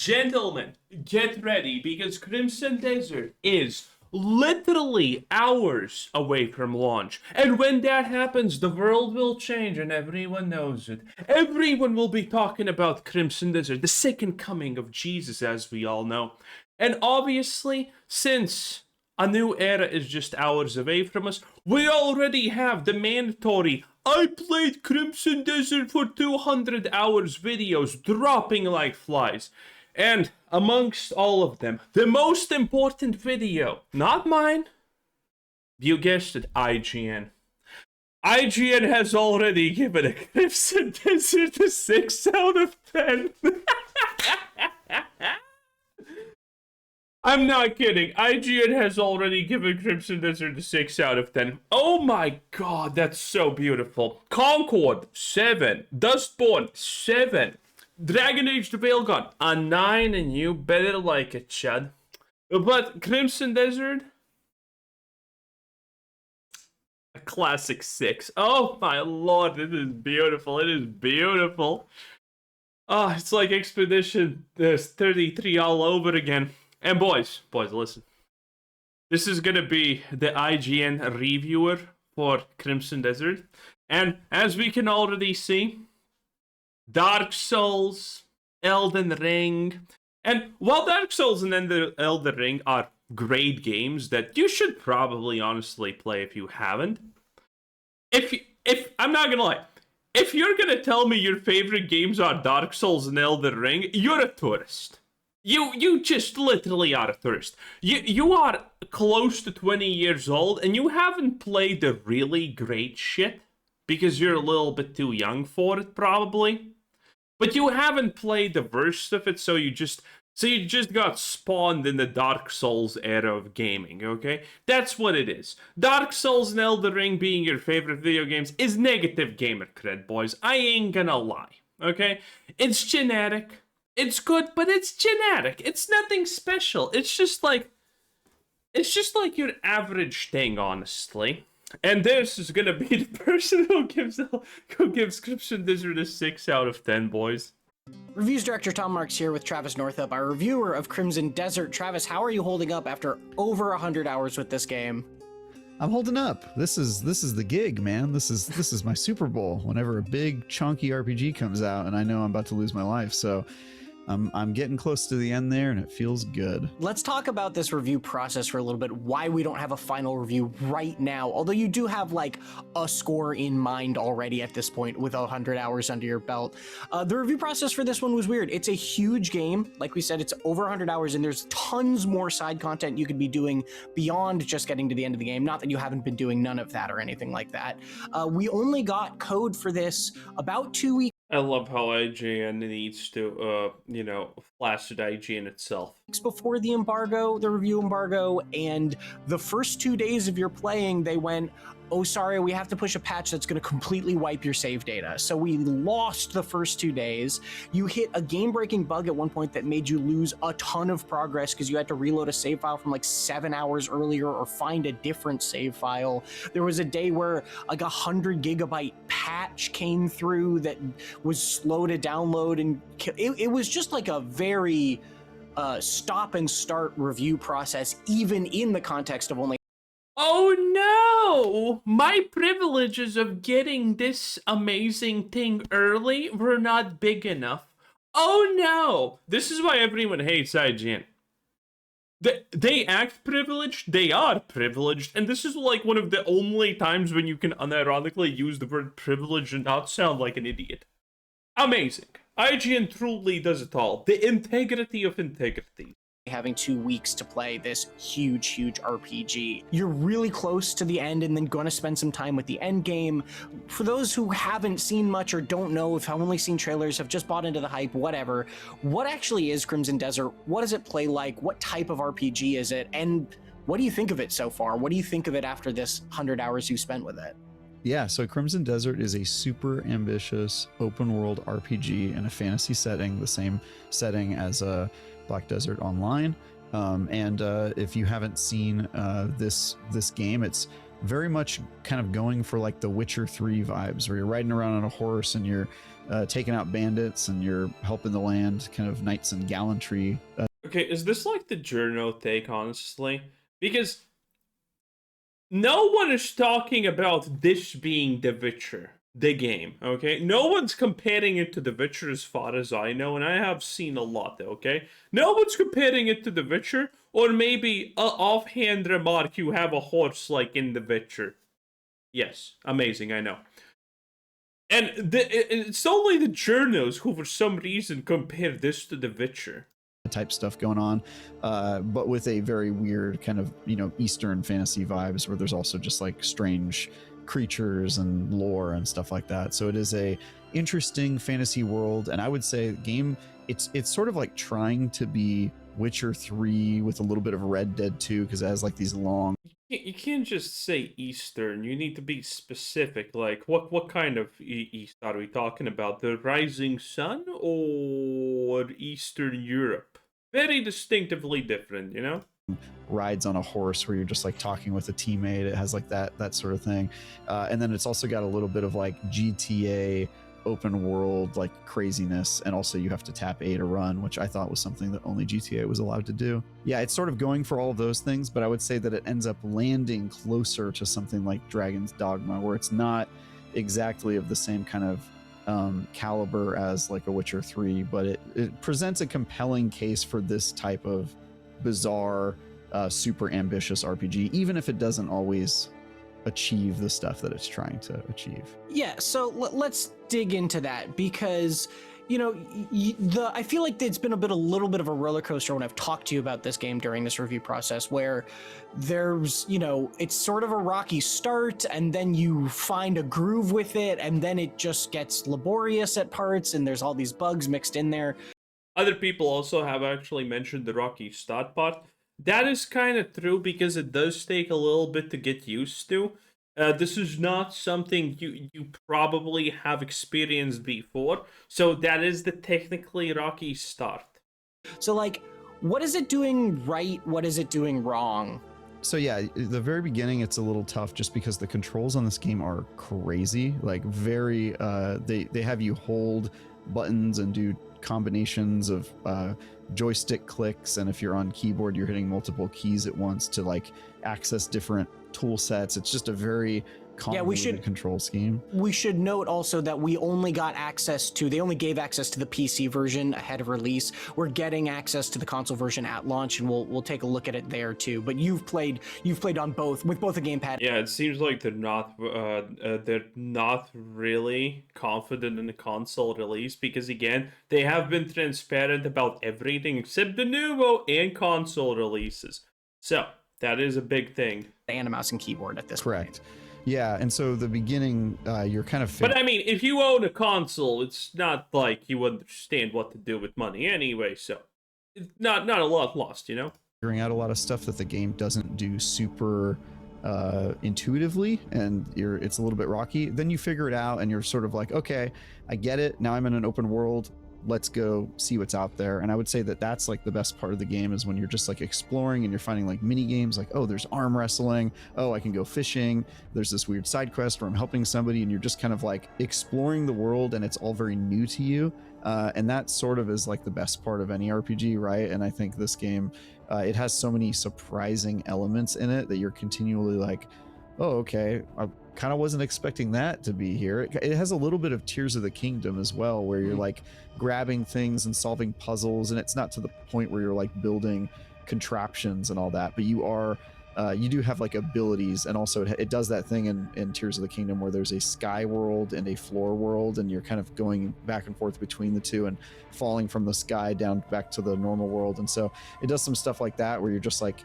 Gentlemen, get ready because Crimson Desert is literally hours away from launch. And when that happens, the world will change and everyone knows it. Everyone will be talking about Crimson Desert, the second coming of Jesus, as we all know. And obviously, since a new era is just hours away from us, we already have the mandatory I played Crimson Desert for 200 hours videos dropping like flies. And amongst all of them, the most important video, not mine, you guessed it, IGN. IGN has already given a Crimson Desert a 6 out of 10. I'm not kidding. IGN has already given Crimson Desert a 6 out of 10. Oh my god, that's so beautiful. Concord, 7. Dustborn, 7. Dragon Age the Veilgun, a 9, and you better like it, Chad. But Crimson Desert, a classic 6. Oh my lord, it is beautiful. It is beautiful. Oh, it's like Expedition 33 all over again. And boys, listen. This is gonna be the IGN reviewer for Crimson Desert. And as we can already see, Dark Souls, Elden Ring, and while Dark Souls and Elden Ring are great games that you should probably honestly play if you haven't, if I'm not gonna lie, if you're gonna tell me your favorite games are Dark Souls and Elden Ring, you're a tourist. You just literally are a tourist. You are close to 20 years old and you haven't played the really great shit because you're a little bit too young for it probably. But you haven't played the worst of it, so you just got spawned in the Dark Souls era of gaming, okay? That's what it is. Dark Souls and Elden Ring being your favorite video games is negative gamer cred, boys. I ain't gonna lie, okay? It's generic. It's good, but it's generic. It's nothing special. It's just like your average thing, honestly. And this is gonna be the person who gives Crimson Desert a 6 out of 10, boys. Reviews director Tom Marks here with Travis Northup, our reviewer of Crimson Desert. Travis, how are you holding up after over 100 hours with this game? I'm holding up. This is the gig, man. This is my Super Bowl. Whenever a big chunky RPG comes out, and I know I'm about to lose my life, so I'm getting close to the end there, and it feels good. Let's talk about this review process for a little bit, why we don't have a final review right now, although you do have like a score in mind already at this point with 100 hours under your belt. The review process for this one was weird. It's a huge game. Like we said, it's over 100 hours, and there's tons more side content you could be doing beyond just getting to the end of the game. Not that you haven't been doing none of that or anything like that. We only got code for this about 2 weeks. I love how IGN needs to, flash at IGN itself. Before the embargo, the review embargo, and the first 2 days of your playing, they went, oh, sorry, we have to push a patch that's going to completely wipe your save data. So we lost the first 2 days. You hit a game-breaking bug at one point that made you lose a ton of progress because you had to reload a save file from like 7 hours earlier or find a different save file. There was a day where like 100 gigabyte patch came through that was slow to download, and it was just like a very stop and start review process, even in the context of only. Oh no! My privileges of getting this amazing thing early were not big enough. Oh no! This is why everyone hates IGN. They act privileged, they are privileged, and this is like one of the only times when you can unironically use the word privilege and not sound like an idiot. Amazing. IGN truly does it all. The integrity of integrity. Having 2 weeks to play this huge RPG. You're really close to the end and then going to spend some time with the end game. For those who haven't seen much or don't know, if I've only seen trailers, have just bought into the hype, whatever, what actually is Crimson Desert? What does it play like? What type of RPG is it? And what do you think of it so far? What do you think of it after this 100 hours you spent with it? Yeah, so Crimson Desert is a super ambitious open world RPG in a fantasy setting, the same setting as a Black Desert Online. If you haven't seen this game, it's very much kind of going for like the Witcher 3 vibes, where you're riding around on a horse and you're taking out bandits and you're helping the land, kind of knights and gallantry. Okay, is this like the journal take, honestly? Because no one is talking about this being The Witcher, the game, okay? No one's comparing it to The Witcher as far as I know, and I have seen a lot, okay? No one's comparing it to The Witcher, or maybe a offhand remark, you have a horse like in The Witcher. Yes, amazing, I know. And it's only the journos who for some reason compare this to The Witcher. Type stuff going on, but with a very weird kind of, you know, Eastern fantasy vibes where there's also just like strange creatures and lore and stuff like that. So it is a interesting fantasy world, and I would say game it's sort of like trying to be Witcher 3 with a little bit of Red Dead 2 because it has like these long. You can't just say Eastern. You need to be specific. Like, what kind of East are we talking about? The rising sun or Eastern Europe? Very distinctively different, you know? Rides on a horse where you're just like talking with a teammate. It has like that sort of thing. And then it's also got a little bit of like GTA open world like craziness, and also you have to tap A to run, which I thought was something that only GTA was allowed to do. Yeah, it's sort of going for all of those things, but I would say that it ends up landing closer to something like Dragon's Dogma, where it's not exactly of the same kind of caliber as like a Witcher 3, but it presents a compelling case for this type of bizarre, super ambitious RPG, even if it doesn't always achieve the stuff that it's trying to achieve. Yeah, so let's dig into that, because you know, I feel like it's been a little bit of a roller coaster when I've talked to you about this game during this review process, where there's, you know, it's sort of a rocky start, and then you find a groove with it, and then it just gets laborious at parts, and there's all these bugs mixed in there. Other people also have actually mentioned the rocky start part. That is kind of true because it does take a little bit to get used to. This is not something you probably have experienced before, so that is the technically rocky start. So like, what is it doing right? What is it doing wrong? So yeah, the very beginning it's a little tough just because the controls on this game are crazy, like very they have you hold buttons and do combinations of joystick clicks, and if you're on keyboard you're hitting multiple keys at once to like access different tool sets. It's just a very convoluted control scheme. We should note also that we only got access to, they only gave access to the PC version ahead of release. We're getting access to the console version at launch, and we'll take a look at it there too. But you've played on both, with both a gamepad. Yeah, it seems like they're not really confident in the console release, because again, they have been transparent about everything except the Nuvo and console releases. So that is a big thing. And a mouse and keyboard at this Correct. point. Yeah, and so the beginning, you're kind of. But I mean, if you own a console, it's not like you understand what to do with money anyway. So, it's not a lot lost, you know. Figuring out a lot of stuff that the game doesn't do super intuitively, and it's a little bit rocky. Then you figure it out, and you're sort of like, okay, I get it. Now I'm in an open world. Let's go see what's out there. And I would say that that's like the best part of the game, is when you're just like exploring and you're finding like mini games, like, oh, there's arm wrestling, oh, I can go fishing, there's this weird side quest where I'm helping somebody, and you're just kind of like exploring the world, and it's all very new to you, and that sort of is like the best part of any RPG, right? And I think this game, it has so many surprising elements in it that you're continually like, oh, okay, I kind of wasn't expecting that to be here. It has a little bit of Tears of the Kingdom as well, where you're like grabbing things and solving puzzles, and it's not to the point where you're like building contraptions and all that, but you are you do have like abilities, and also it does that thing in Tears of the Kingdom where there's a sky world and a floor world, and you're kind of going back and forth between the two and falling from the sky down back to the normal world. And so it does some stuff like that where you're just like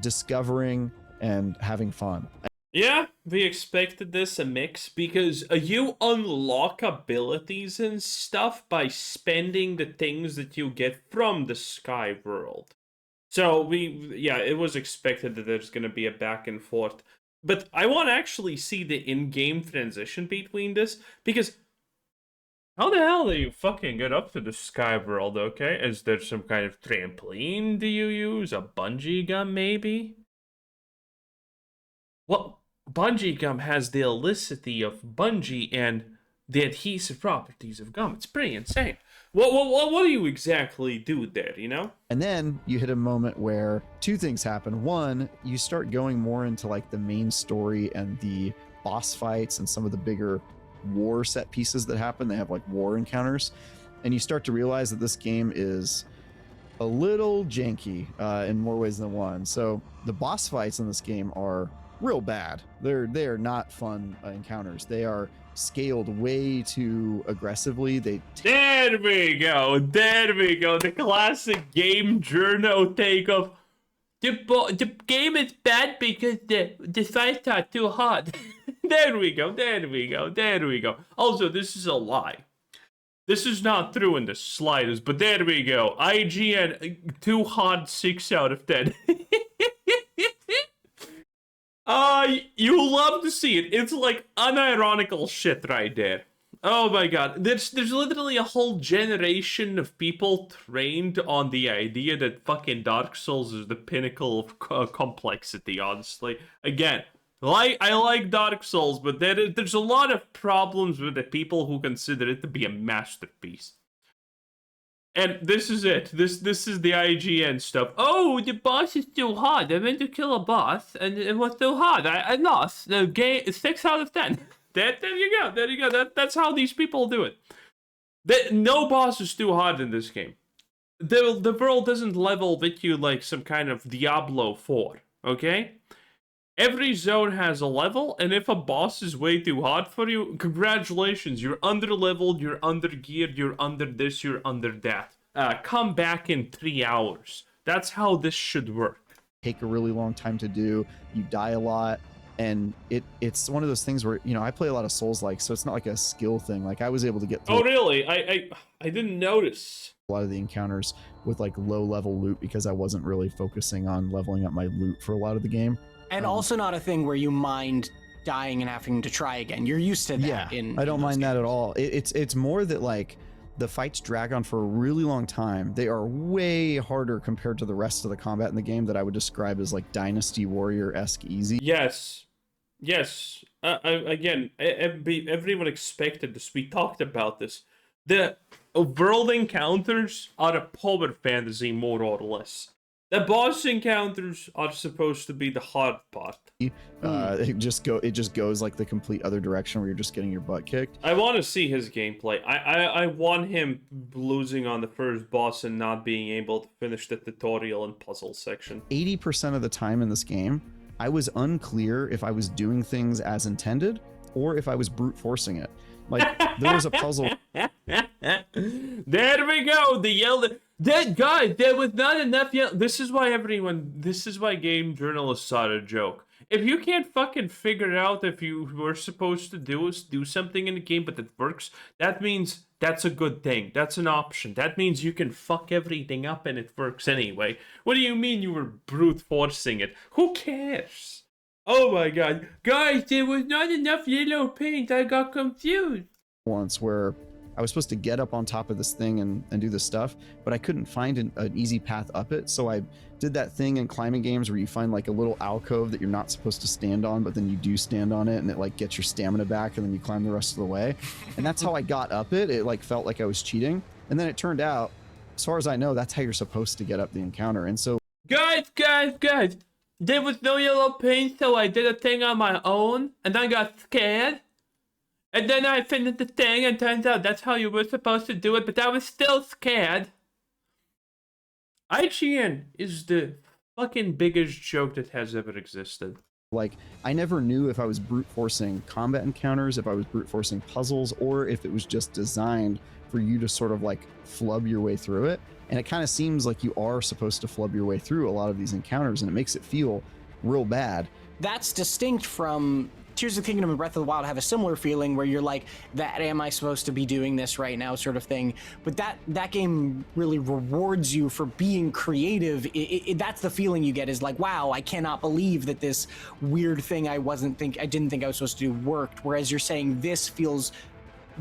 discovering and having fun. Yeah, we expected this a mix, because you unlock abilities and stuff by spending the things that you get from the Sky World. So it was expected that there's going to be a back and forth. But I want to actually see the in-game transition between this, because how the hell do you fucking get up to the Sky World, okay? Is there some kind of trampoline do you use? A bungee gum, maybe? Well, bungee gum has the elicity of bungee and the adhesive properties of gum. It's pretty insane. What do you exactly do there, you know? And then you hit a moment where two things happen. One, you start going more into like the main story and the boss fights and some of the bigger war set pieces that happen. They have like war encounters. And you start to realize that this game is a little janky in more ways than one. So the boss fights in this game are real bad. They're not fun encounters. They are scaled way too aggressively. There we go. The classic game journal take of the game is bad because the fights are too hard. There we go. Also, this is a lie. This is not true in the slightest, but there we go. IGN, too hard, 6 out of 10. You love to see it. It's like unironical shit right there. Oh my god. There's literally a whole generation of people trained on the idea that fucking Dark Souls is the pinnacle of complexity, honestly. Again, I like Dark Souls, but there's a lot of problems with the people who consider it to be a masterpiece. And this is it. This is the IGN stuff. Oh, the boss is too hard. I went to kill a boss, and it was too hard. I lost. The game is 6 out of 10. There you go. That's how these people do it. No boss is too hard in this game. The world doesn't level with you like some kind of Diablo 4, okay? Every zone has a level, and if a boss is way too hard for you, congratulations, you're under-leveled, you're under-geared, you're under this, you're under that. Come back in 3 hours. That's how this should work. Take a really long time to do, you die a lot, and it's one of those things where, you know, I play a lot of Souls-like, so it's not like a skill thing. Like, I was able to get through... Oh, really? I didn't notice. A lot of the encounters with, like, low-level loot because I wasn't really focusing on leveling up my loot for a lot of the game. And also not a thing where you mind dying and having to try again. You're used to that. Yeah, I don't mind that at all. It's more that, like, the fights drag on for a really long time. They are way harder compared to the rest of the combat in the game that I would describe as like Dynasty Warrior-esque easy. Yes. Again, everyone expected this. We talked about this. The world encounters are a power fantasy, more or less. The boss encounters are supposed to be the hard part. It just goes like the complete other direction where you're just getting your butt kicked. I want to see his gameplay. I want him losing on the first boss and not being able to finish the tutorial and puzzle section. 80% of the time in this game, I was unclear if I was doing things as intended or if I was brute forcing it. Like, there was a puzzle. There we go. The yell. That guy, there was not enough yell. This is why game journalists are a joke. If you can't fucking figure out if you were supposed to do something in the game, but it works, that means that's a good thing. That's an option. That means you can fuck everything up and it works anyway. What do you mean you were brute forcing it? Who cares? Oh my god. Guys, there was not enough yellow paint. I got confused. Once where I was supposed to get up on top of this thing and do this stuff, but I couldn't find an easy path up it. So I did that thing in climbing games where you find like a little alcove that you're not supposed to stand on, but then you do stand on it and it like gets your stamina back and then you climb the rest of the way. And that's how I got up it. It like felt like I was cheating. And then it turned out, as far as I know, that's how you're supposed to get up the encounter. And so... Guys! There was no yellow paint, so I did a thing on my own, and I got scared. And then I finished the thing, and turns out that's how you were supposed to do it, but I was still scared. IGN is the fucking biggest joke that has ever existed. Like, I never knew if I was brute forcing combat encounters, if I was brute forcing puzzles, or if it was just designed for you to sort of like flub your way through it. And it kind of seems like you are supposed to flub your way through a lot of these encounters, and it makes it feel real bad. That's distinct from Tears of the Kingdom and Breath of the Wild have a similar feeling where you're like, that am I supposed to be doing this right now sort of thing. But that game really rewards you for being creative. That's the feeling you get, is like, wow, I cannot believe that this weird thing I didn't think I was supposed to do worked. Whereas you're saying this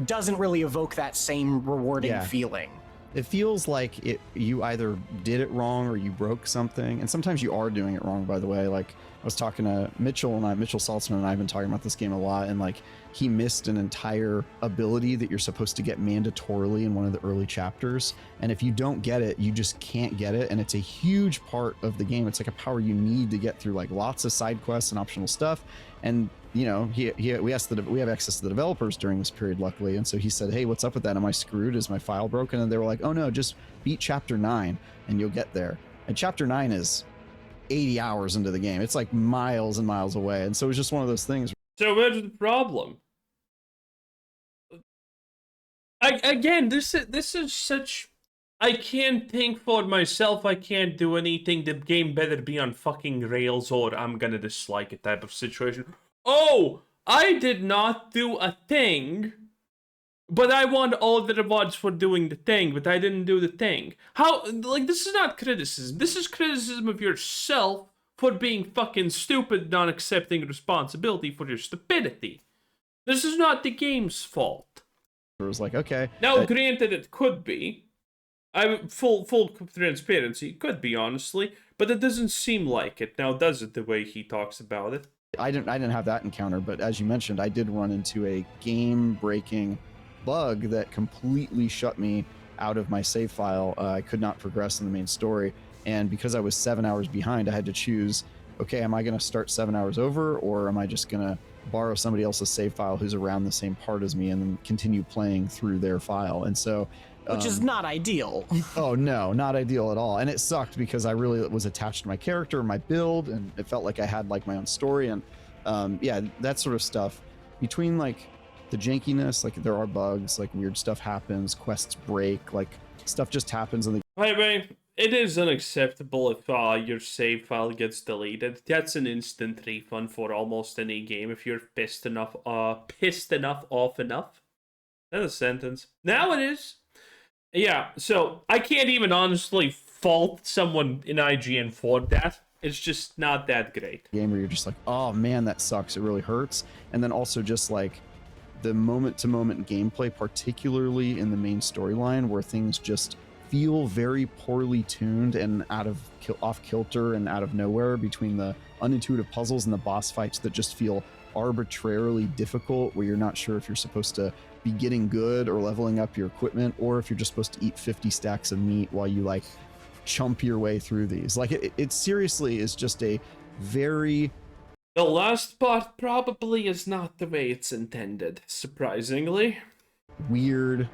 doesn't really evoke that same rewarding feeling. It feels like you either did it wrong or you broke something, and sometimes you are doing it wrong. By the way, like I was talking to Mitchell Saltzman and I've been talking about this game a lot, and like he missed an entire ability that you're supposed to get mandatorily in one of the early chapters, and if you don't get it, you just can't get it, and it's a huge part of the game. It's like a power you need to get through like lots of side quests and optional stuff. And we have access to the developers during this period, luckily, and so he said, hey, what's up with that? Am I screwed? Is my file broken? And they were like, oh no, just beat chapter 9 and you'll get there. And chapter 9 is 80 hours into the game. It's like miles and miles away, and so it's just one of those things. So where's the problem? Again, this is such... I can't think for myself, I can't do anything, the game better be on fucking rails or I'm gonna dislike it type of situation. Oh, I did not do a thing, but I want all the rewards for doing the thing, but I didn't do the thing. How, like, this is not criticism. This is criticism of yourself for being fucking stupid, not accepting responsibility for your stupidity. This is not the game's fault. It was like, okay. Now, granted, it could be. Full transparency, it could be, honestly, but it doesn't seem like it now, does it, the way he talks about it? I didn't have that encounter, but as you mentioned, I did run into a game-breaking bug that completely shut me out of my save file. I could not progress in the main story, and because I was 7 hours behind, I had to choose, okay, am I going to start 7 hours over, or am I just going to borrow somebody else's save file who's around the same part as me and then continue playing through their file? And so... which is not ideal. Oh no, not ideal at all. And it sucked because I really was attached to my character, my build, and it felt like I had like my own story. And yeah, that sort of stuff. Between like the jankiness, like there are bugs, like weird stuff happens, quests break, like stuff just happens in the... By the way, it is unacceptable if your save file gets deleted. That's an instant refund for almost any game if you're pissed enough off enough. That's a sentence. Now it is. Yeah, so I can't even honestly fault someone in IGN for that. It's just not that great. Game where you're just like, oh man, that sucks. It really hurts. And then also just like the moment-to-moment gameplay, particularly in the main storyline, where things just feel very poorly tuned and off kilter and out of nowhere, between the unintuitive puzzles and the boss fights that just feel arbitrarily difficult, where you're not sure if you're supposed to be getting good or leveling up your equipment, or if you're just supposed to eat 50 stacks of meat while you like chump your way through these. Like it seriously is just a very... The last part probably is not the way it's intended, surprisingly. Weird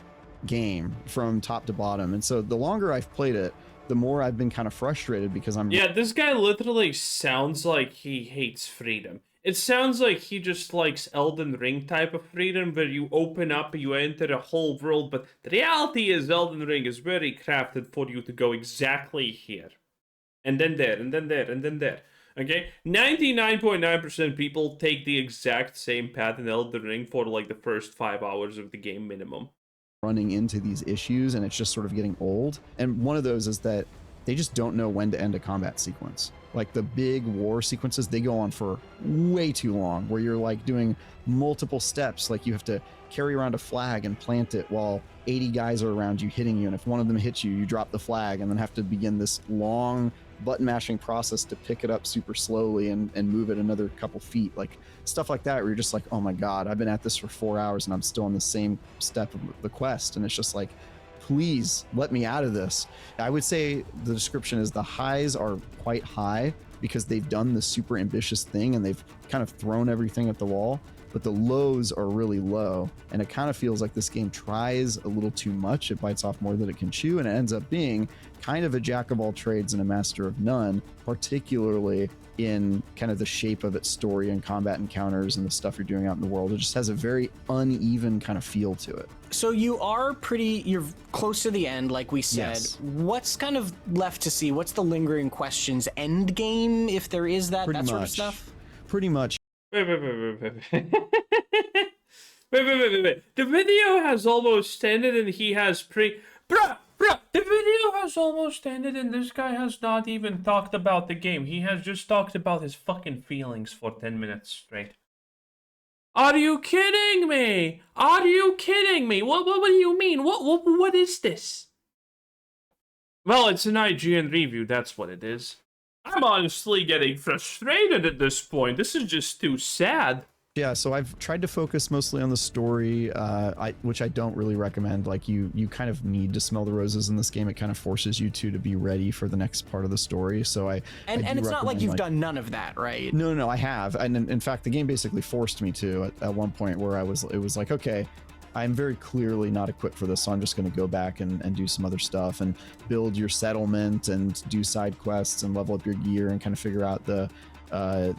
game from top to bottom. And so the longer I've played it, the more I've been kind of frustrated because I'm... Yeah, this guy literally sounds like he hates freedom. It sounds like he just likes Elden Ring type of freedom, where you open up, you enter a whole world, but the reality is Elden Ring is very crafted for you to go exactly here. And then there, and then there, and then there. Okay? 99.9% people take the exact same path in Elden Ring for like the first 5 hours of the game minimum. Running into these issues, and it's just sort of getting old. And one of those is that they just don't know when to end a combat sequence. Like the big war sequences, they go on for way too long, where you're like doing multiple steps. Like you have to carry around a flag and plant it while 80 guys are around you hitting you. And if one of them hits you, you drop the flag and then have to begin this long button mashing process to pick it up super slowly and move it another couple feet. Like stuff like that, where you're just like, oh my God, I've been at this for 4 hours and I'm still on the same step of the quest. And it's just like, please let me out of this. I would say the description is the highs are quite high because they've done this super ambitious thing and they've kind of thrown everything at the wall, but the lows are really low. And it kind of feels like this game tries a little too much. It bites off more than it can chew, and it ends up being kind of a jack of all trades and a master of none, particularly in kind of the shape of its story and combat encounters and the stuff you're doing out in the world. It just has a very uneven kind of feel to it. So you're close to the end, like we said. Yes. What's kind of left to see? What's the lingering questions? End game, if there is that, Pretty that sort of much. stuff? Pretty much. Wait. The video has almost ended and he has Bruh, the video has almost ended and this guy has not even talked about the game. He has just talked about his fucking feelings for 10 minutes straight. Are you kidding me? Are you kidding me? What do you mean? What is this? Well, it's an IGN review, that's what it is. I'm honestly getting frustrated at this point. This is just too sad. Yeah, so I've tried to focus mostly on the story, which I don't really recommend. Like you kind of need to smell the roses in this game. It kind of forces you to be ready for the next part of the story. So and do it's not like recommend, you've done none of that, right? No, I have, and in fact, the game basically forced me to at one point where it was like, okay, I'm very clearly not equipped for this, so I'm just going to go back and do some other stuff and build your settlement and do side quests and level up your gear and kind of figure out the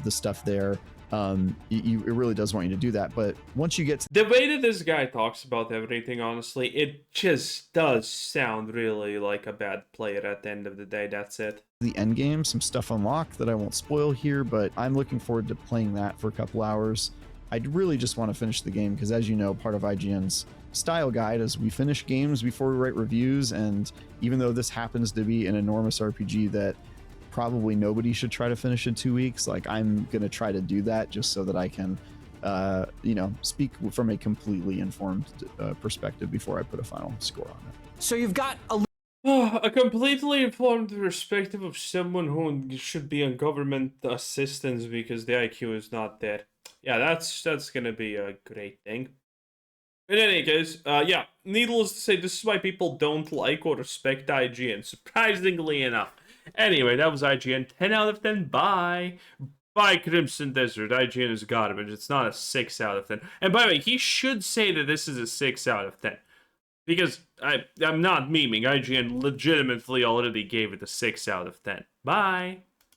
stuff there. It really does want you to do that, but once you get to the way that this guy talks about everything, honestly, it just does sound really like a bad player at the end of the day. That's it. the end game, some stuff unlocked that I won't spoil here, but I'm looking forward to playing that for a couple hours. I really just want to finish the game because, as you know, part of IGN's style guide is we finish games before we write reviews, and even though this happens to be an enormous RPG that probably nobody should try to finish in 2 weeks, like I'm gonna try to do that just so that I can speak from a completely informed perspective before I put a final score on it. So you've got a A completely informed perspective of someone who should be on government assistance because the IQ is not there. Yeah, that's gonna be a great thing. In any case, yeah, needless to say, this is why people don't like or respect IGN, surprisingly enough. Anyway, that was IGN. 10 out of 10. Bye. Bye, Crimson Desert. IGN is garbage. It's not a 6 out of 10. And by the way, he should say that this is a 6 out of 10. Because I'm not memeing. IGN legitimately already gave it a 6 out of 10. Bye.